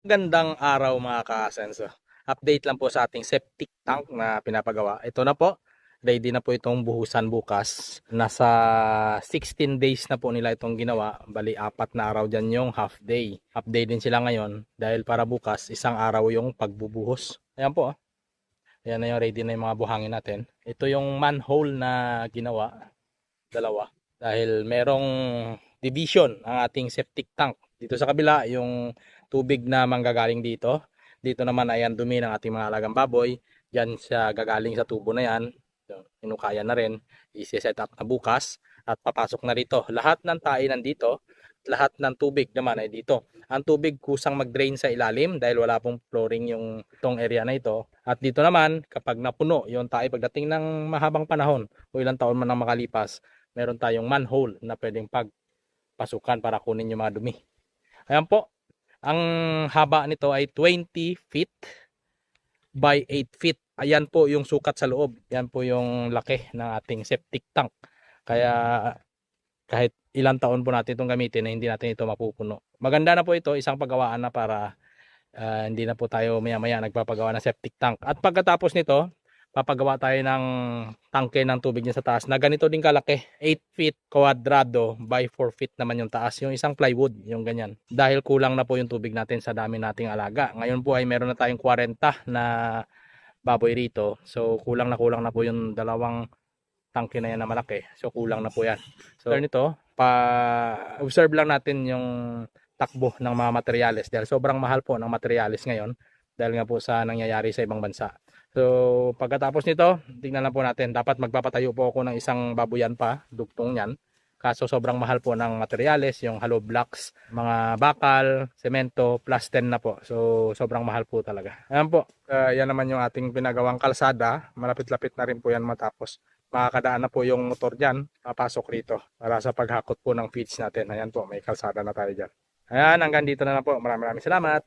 Gandang araw mga ka-Asenso. Update lang po sa ating septic tank na pinapagawa. Ito na po. Ready na po itong buhusan bukas. Nasa 16 days na po nila itong ginawa. Bali, 4 na araw dyan yung half day. Half day din sila ngayon dahil para bukas, isang araw yung pagbubuhos. Ayan po. Ayan na yung ready na yung mga buhangin natin. Ito yung manhole na ginawa. Dalawa. Dahil merong division ang ating septic tank. Dito sa kabila, yung tubig na manggagaling dito. Dito naman ay ang dumi ng ating mga alagang baboy. Diyan siya gagaling sa tubo na yan. Inukaya na rin. I-set up na bukas at papasok na rito. Lahat ng tae nandito. Lahat ng tubig naman ay dito. Ang tubig kusang mag-drain sa ilalim dahil wala pong flooring yung itong area na ito. At dito naman, kapag napuno yung tae pagdating ng mahabang panahon o ilang taon man ang makalipas, meron tayong manhole na pwedeng pagpasukan para kunin yung mga dumi. Ayan po, ang haba nito ay 20 feet by 8 feet. Ayan po yung sukat sa loob. Yan po yung laki ng ating septic tank. Kaya kahit ilang taon po natin itong gamitin na hindi natin ito mapupuno. Maganda na po ito, isang paggawaan na para hindi na po tayo maya-maya nagpapagawa ng septic tank. At pagkatapos nito, papagawa tayo ng tangke ng tubig niya sa taas na ganito din kalaki, 8 feet kwadrado by 4 feet naman yung taas, yung isang plywood, yung ganyan. Dahil kulang na po yung tubig natin sa dami nating alaga. Ngayon po ay meron na tayong 40 na baboy rito. So kulang na po yung dalawang tangke na yan na malaki. So kulang na po yan. So nito, pa-observe lang natin yung takbo ng mga materyales dahil sobrang mahal po ng materyales ngayon dahil nga po sa nangyayari sa ibang bansa. So pagkatapos nito, tingnan lang po natin. Dapat magpapatayo po ako ng isang babuyan pa, dugtong yan. Kaso sobrang mahal po ng materyales, yung hollow blocks, mga bakal, semento, plus 10 na po. So sobrang mahal po talaga. Ayan po, yan naman yung ating pinagawang kalsada. Malapit-lapit na rin po yan matapos. Makakadaan na po yung motor dyan, papasok rito para sa paghakot po ng feeds natin. Ayan po, may kalsada na tayo dyan. Ayan, hanggang dito na lang po. Maraming salamat.